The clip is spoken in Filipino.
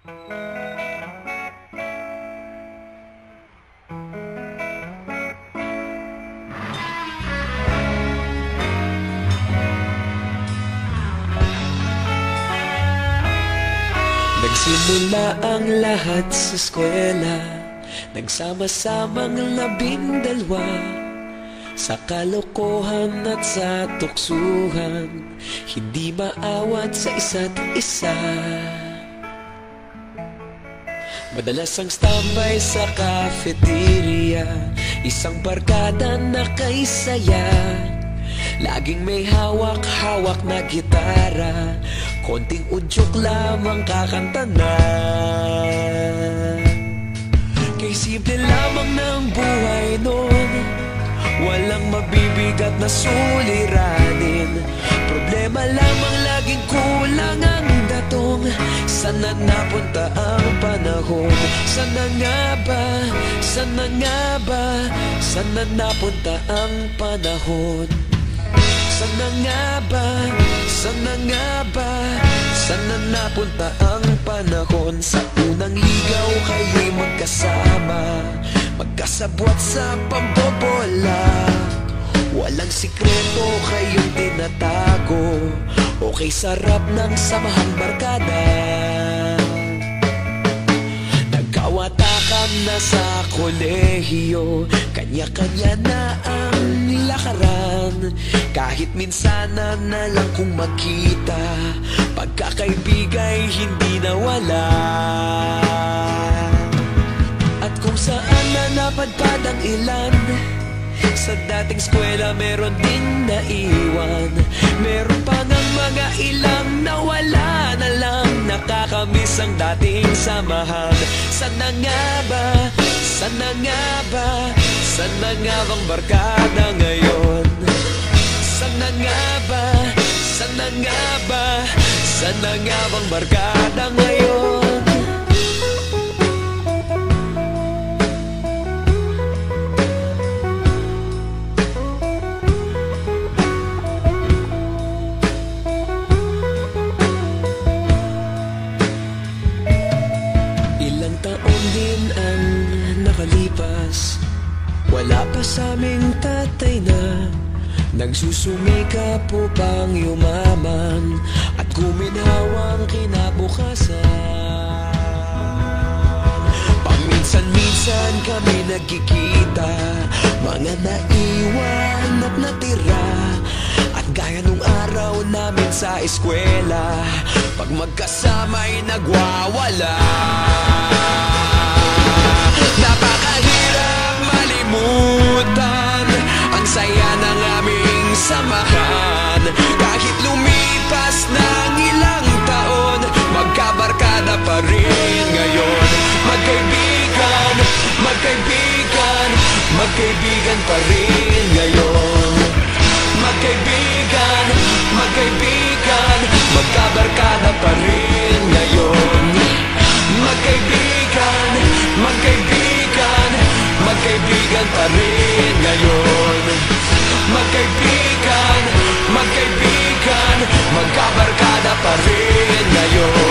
Nagsimula ang lahat sa eskwela, nagsama-samang 12 sa kalokohan at sa tuksuhan, hindi maawat sa isa't isa. Madalas ang standby sa cafeteria, isang barkada na kay saya. Laging may hawak-hawak na gitara, konting udyok lamang kakanta na. Kay simple lamang ng buhay nun, walang mabibigat na suliranin. Problema lamang laging kulang ang datong. Sana napunta ang panahon? Sana nga ba? Sana nga ba? Sana napunta ang panahon? Sana nga ba? Sana nga ba? Sana napunta ang panahon? Sa unang ligaw kayo'y magkasama, magkasabwat sa pambobola. Walang sikreto kayong tinatago, okay sarap ng samahang barkada. Nagkawatakan na sa kolehiyo, kanya-kanya na ang lakaran. Kahit minsanan na lang kung makita, pagkakaibigay hindi nawala. At kung saan na napadpad ang ilan, sa dating eskwela meron din naiwan. Meron pa ng mga ilang nawala na lang, nakakamiss ang dating samahan. Sana nga ba? Sana nga ba? Sana nga bang barkada ngayon? Sana nga ba? Sana nga ba? Sana nga bang barkada ngayon? Ilang taon din ang nakalipas, wala pa sa aming tatay na nagsusumikap upang yumaman at guminhawang kinabukasan. Paminsan-minsan kami nagkikita, mga naiwan at natira. At gaya nung araw namin sa eskwela, pag magkasama'y nagwawala. Napakahirap malimutan ang saya ng aming samahan. Kahit lumipas ng ilang taon, magkabarkada pa rin ngayon. Magkaibigan, magkaibigan, magkaibigan pa rin ngayon. Magkaibigan, magkaibigan, magkabarkada pa rin ngayon. Magkaibigan, magkaibigan, magkaibigan pa rin ngayon. Magkaibigan, magkaibigan, magkabarkada pa rin ngayon.